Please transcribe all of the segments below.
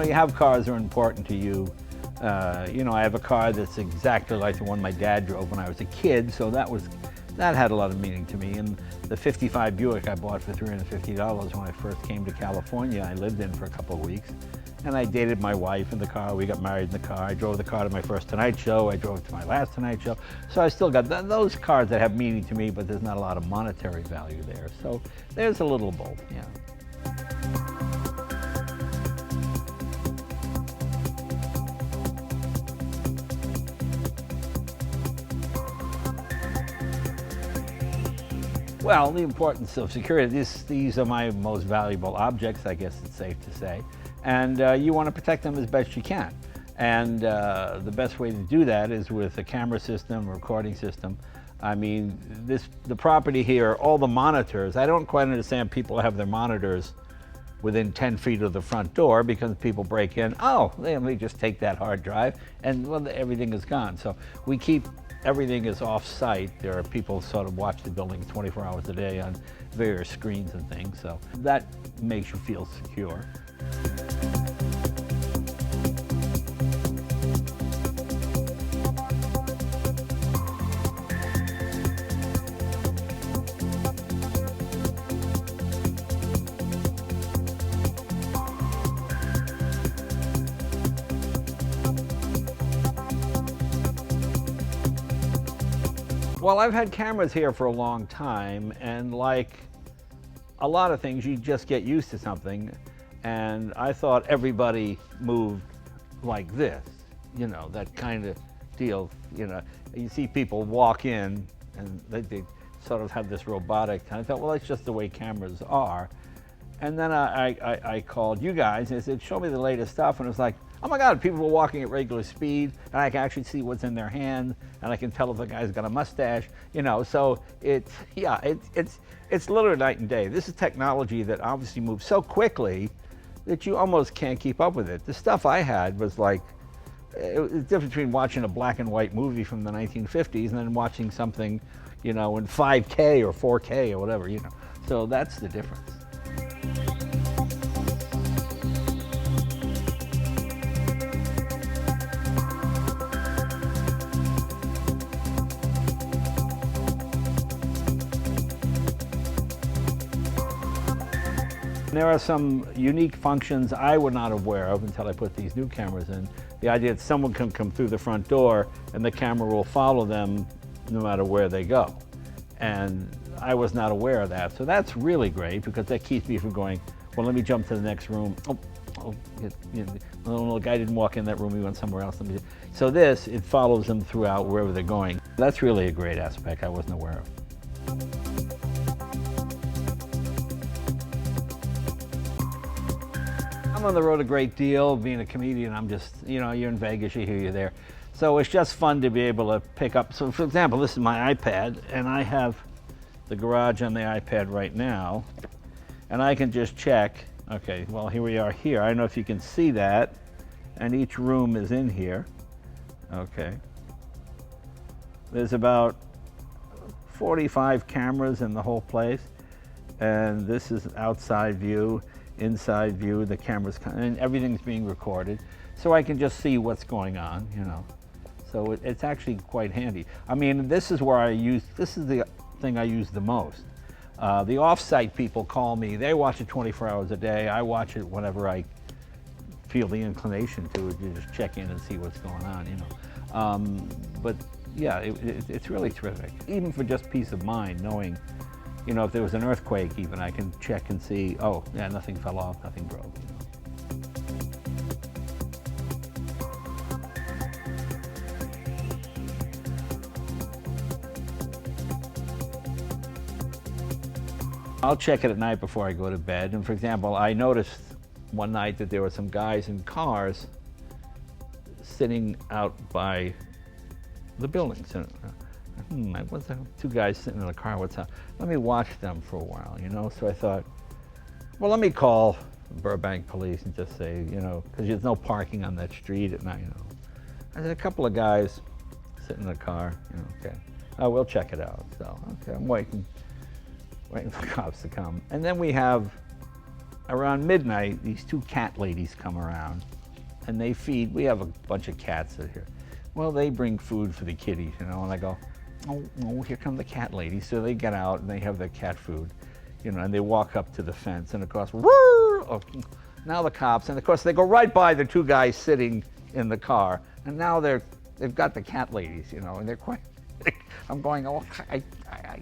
know, you have cars that are important to you. You know, I have a car that's exactly like the one my dad drove when I was a kid, so that had a lot of meaning to me. And the 55 Buick I bought for $350 when I first came to California, I lived in for a couple of weeks. And I dated my wife in the car, we got married in the car. I drove the car to my first Tonight Show, I drove it to my last Tonight Show. So I still got those cars that have meaning to me, but there's not a lot of monetary value there. So there's a little both, yeah. Well, the importance of security, these are my most valuable objects, I guess it's safe to say. And you want to protect them as best you can. And the best way to do that is with a camera system, a recording system. I mean, the property here, all the monitors, I don't quite understand people have their monitors within 10 feet of the front door, because people break in, oh, they just take that hard drive and well, everything is gone. So we keep everything is off-site. There are people sort of watch the building 24 hours a day on various screens and things, so that makes you feel secure. Well, I've had cameras here for a long time, and like a lot of things, you just get used to something. And I thought everybody moved like this, you know, that kind of deal. You know, you see people walk in and they sort of have this robotic kind of thought, well, that's just the way cameras are. And then I called you guys and I said, show me the latest stuff. And it was like, oh my God, people were walking at regular speed, and I can actually see what's in their hand, and I can tell if the guy's got a mustache, you know. So it's literally night and day. This is technology that obviously moves so quickly that you almost can't keep up with it. The stuff I had was like, it was the difference between watching a black and white movie from the 1950s and then watching something, you know, in 5K or 4K or whatever, you know. So that's the difference. There are some unique functions I was not aware of until I put these new cameras in. The idea that someone can come through the front door and the camera will follow them no matter where they go. And I was not aware of that. So that's really great, because that keeps me from going, well, let me jump to the next room. No, the guy didn't walk in that room, he went somewhere else. So it follows them throughout wherever they're going. That's really a great aspect I wasn't aware of. I'm on the road a great deal. Being a comedian, I'm just, you know, you're in Vegas, you hear you there. So it's just fun to be able to pick up. So for example, this is my iPad, and I have the garage on the iPad right now, and I can just check, okay, well, here we are here. I don't know if you can see that, and each room is in here, okay. There's about 45 cameras in the whole place, and this is outside view, inside view, the cameras, and everything's being recorded, so I can just see what's going on, you know. So it's actually quite handy. I mean, this is the thing I use the most. The off-site people call me, they watch it 24 hours a day. I watch it whenever I feel the inclination to it. You just check in and see what's going on, you know. But yeah, it's really terrific. Even for just peace of mind, knowing, you know, if there was an earthquake even, I can check and see, oh, yeah, nothing fell off, nothing broke, you know. I'll check it at night before I go to bed. And for example, I noticed one night that there were some guys in cars sitting out by the buildings. What's that? Two guys sitting in a car, what's up? Let me watch them for a while, you know? So I thought, well, let me call Burbank police and just say, you know, because there's no parking on that street at night, you know. I said, a couple of guys sitting in a car, you know, okay. Oh, we'll check it out. So, okay, I'm waiting for cops to come. And then we have around midnight, these two cat ladies come around, and they feed. We have a bunch of cats out here. Well, they bring food for the kitties, you know, and I go, oh, no, here come the cat ladies. So they get out and they have their cat food, you know, and they walk up to the fence, and of course, whoo! Oh, now the cops, and of course they go right by the two guys sitting in the car, and now they've got the cat ladies, you know, and they're quite. I'm going, oh, I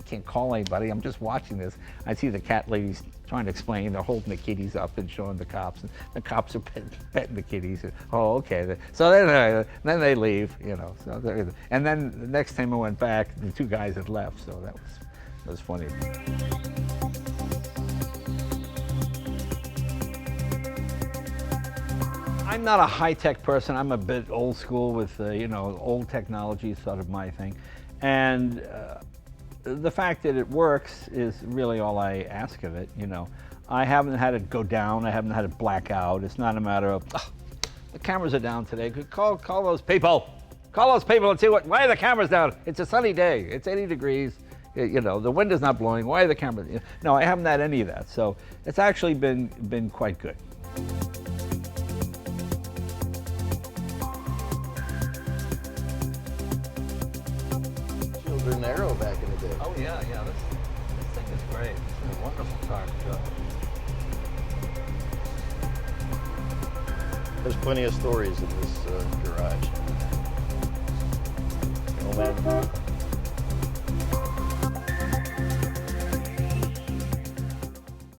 can't call anybody. I'm just watching this. I see the cat ladies trying to explain. They're holding the kitties up and showing the cops. And the cops are petting the kitties. Oh, okay. So then they leave, you know. So and then the next time I went back, the two guys had left. So that was funny. I'm not a high-tech person. I'm a bit old school with, you know, old technology is sort of my thing. And the fact that it works is really all I ask of it, you know. I haven't had it go down. I haven't had it black out. It's not a matter of, oh, the cameras are down today. Call those people. Call those people and see why are the cameras down? It's a sunny day. It's 80 degrees. You know, the wind is not blowing. Why are the cameras? No, I haven't had any of that. So it's actually been quite good. Narrow back in the day. Oh yeah, this thing is great. It's a wonderful car to drive. There's plenty of stories in this garage. Oh man.